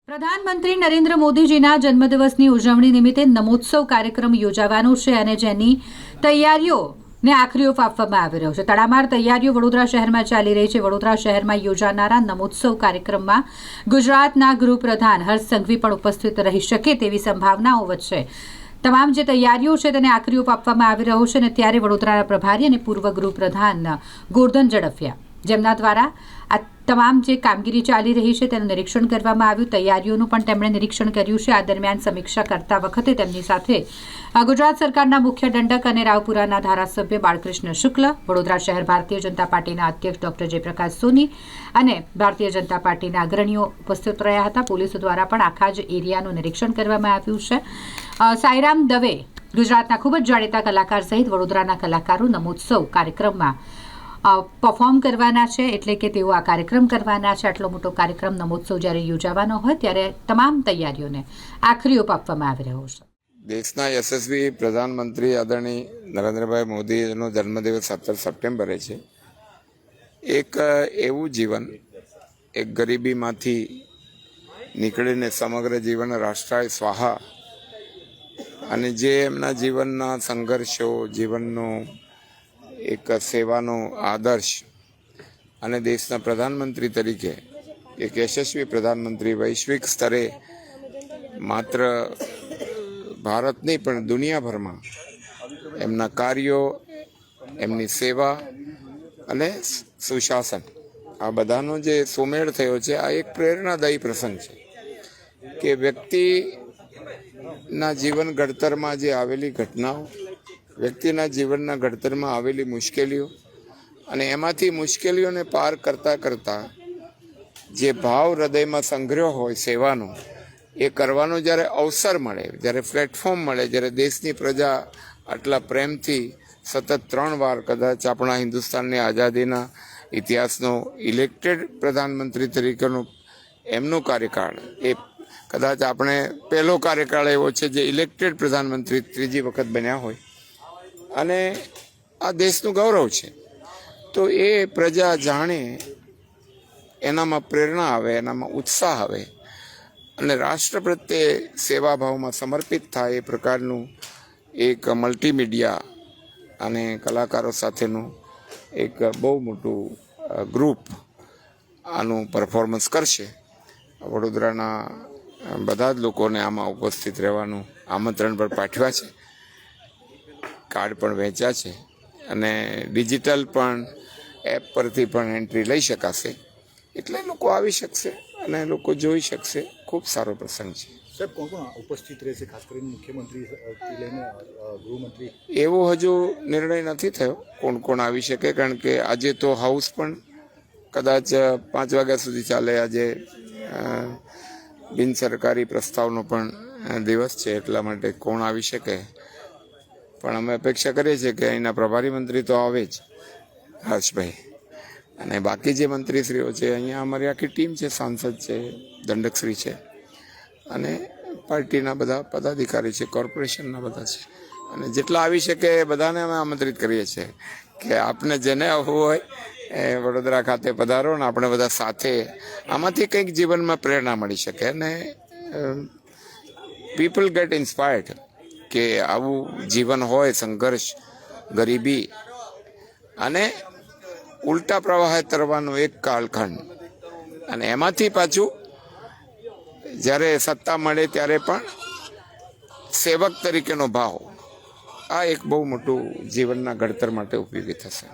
પ્રધાનમંત્રી નરેન્દ્ર મોદીજીના જન્મદિવસની ઉજવણી નિમિત્તે નમોત્સવ કાર્યક્રમ યોજાવાનો છે અને જેની તૈયારીઓને આખરી ઓપ આપવામાં આવી રહ્યો છે. તડામાર તૈયારીઓ વડોદરા શહેરમાં ચાલી રહી છે. વડોદરા શહેરમાં યોજાનારા નમોત્સવ કાર્યક્રમમાં ગુજરાતના ગૃહપ્રધાન હર્ષ સંઘવી પણ ઉપસ્થિત રહી શકે તેવી સંભાવનાઓ વચ્ચે તમામ જે તૈયારીઓ છે તેને આખરી ઓપ આપવામાં આવી રહ્યો છે અને ત્યારે વડોદરાના પ્રભારી અને પૂર્વ ગૃહપ્રધાન ગોરધન ઝડફિયા જેમના દ્વારા આ તમામ જે કામગીરી ચાલી રહી છે તેનું નિરીક્ષણ કરવામાં આવ્યું. તૈયારીઓનું પણ તેમણે નિરીક્ષણ કર્યું છે. આ દરમિયાન સમીક્ષા કરતા વખતે તેમની સાથે ગુજરાત સરકારના મુખ્ય દંડક અને રાવપુરાના ધારાસભ્ય બાળકૃષ્ણ શુક્લ, વડોદરા શહેર ભારતીય જનતા પાર્ટીના અધ્યક્ષ ડોક્ટર જયપ્રકાશ સોની અને ભારતીય જનતા પાર્ટીના અગ્રણીઓ ઉપસ્થિત રહ્યા હતા. પોલીસ દ્વારા પણ આખા જ એરિયાનું નિરીક્ષણ કરવામાં આવ્યું છે. સાઈરામ દવે ગુજરાતના ખૂબ જ જાણીતા કલાકાર સહિત વડોદરાના કલાકારો નમોત્સવ કાર્યક્રમમાં પરફોર્મ કરવાના છે, એટલે કે તેઓ આ કાર્યક્રમ કરવાના છે. આટલો મોટો કાર્યક્રમ નમોત્સવ જ્યારે યોજાવાનો હોય ત્યારે તમામ તૈયારીઓને આખરી ઓપ આપવામાં આવી રહ્યો છે. દેશના યશસ્વી પ્રધાનમંત્રી આદરણીય નરેન્દ્રભાઈ મોદીનો જન્મદિવસ 17 સપ્ટેમ્બરે છે. એક એવું જીવન, એક ગરીબીમાંથી નીકળીને સમગ્ર જીવન રાષ્ટ્રાય સ્વાહા અને જે એમના જીવનના સંઘર્ષો, જીવનનો એક સેવાનો આદર્શ અને દેશના પ્રધાનમંત્રી તરીકે એક યશસ્વી પ્રધાનમંત્રી વૈશ્વિક સ્તરે માત્ર ભારત નહીં પણ દુનિયાભરમાં એમના કાર્યો, એમની સેવા અને સુશાસન આ બધાનો જે સુમેળ થયો છે, આ એક પ્રેરણાદાયી પ્રસંગ છે કે વ્યક્તિના જીવન ઘડતરમાં જે આવેલી ઘટનાઓ, વ્યક્તિના જીવનના ઘડતરમાં આવેલી મુશ્કેલીઓ અને એમાંથી મુશ્કેલીઓને પાર કરતાં કરતાં જે ભાવ હૃદયમાં સંગ્રહ હોય સેવાનો, એ કરવાનો જ્યારે અવસર મળે, જ્યારે પ્લેટફોર્મ મળે, જ્યારે દેશની પ્રજા આટલા પ્રેમથી સતત 3 વાર કદાચ આપણા હિન્દુસ્તાનની આઝાદીના ઇતિહાસનો ઇલેક્ટેડ પ્રધાનમંત્રી તરીકેનો એમનો કાર્યકાળ, એ કદાચ આપણે પહેલો કાર્યકાળ એવો છે જે ઇલેક્ટેડ પ્રધાનમંત્રી 3જી વખત બન્યા હોય અને આ દેશનું ગૌરવ છે. તો એ પ્રજા જાણે, એનામાં પ્રેરણા આવે, એનામાં ઉત્સાહ આવે અને રાષ્ટ્ર પ્રત્યે સેવાભાવમાં સમર્પિત થાય એ પ્રકારનું એક મલ્ટીમીડિયા અને કલાકારો સાથેનું એક બહુ મોટું ગ્રુપ આનું પરફોર્મન્સ કરશે. વડોદરાના બધા જ લોકોને આમાં ઉપસ્થિત રહેવાનું આમંત્રણ પર પાઠવ્યા છે, કાર્ડ પણ વહેંચ્યા છે અને ડિજિટલ પણ એપ પરથી પણ એન્ટ્રી લઈ શકાશે, એટલે લોકો આવી શકશે અને લોકો જોઈ શકશે. ખૂબ સારો પ્રસંગ છે. સાહેબ, કોણ કોણ ઉપસ્થિત રહેશે, ખાસ કરીને મુખ્યમંત્રી લઈને ગૃહમંત્રી? એવો હજુ નિર્ણય નથી થયો કોણ કોણ આવી શકે, કારણ કે આજે તો હાઉસ પણ કદાચ 5 વાગ્યા સુધી ચાલે. આજે બિનસરકારી પ્રસ્તાવનો પણ દિવસ છે, એટલા માટે કોણ આવી શકે. પણ અમે અપેક્ષા કરીએ છીએ કે અહીંના પ્રભારી મંત્રી તો આવે જ, હર્ષભાઈ, અને બાકી જે મંત્રીશ્રીઓ છે, અહીંયા અમારી આખી ટીમ છે, સાંસદ છે, દંડકશ્રી છે અને પાર્ટીના બધા પદાધિકારી છે, કોર્પોરેશનના બધા છે, અને જેટલા આવી શકે એ બધાને અમે આમંત્રિત કરીએ છીએ કે આપને જેને આવવું હોય એ વડોદરા ખાતે પધારો ને આપણે બધા સાથે આમાંથી કંઈક જીવનમાં પ્રેરણા મળી શકે અને પીપલ ગેટ ઇન્સ્પાયર્ડ કે આવું જીવન હોય, સંઘર્ષ, ગરીબી અને ઉલટા પ્રવાહે તરવાનો એક કાળખંડ, અને એમાંથી પાછું જ્યારે સત્તા મળે ત્યારે પણ સેવક તરીકેનો ભાવ, આ એક બહુ મોટું જીવનના ઘડતર માટે ઉપયોગી થશે.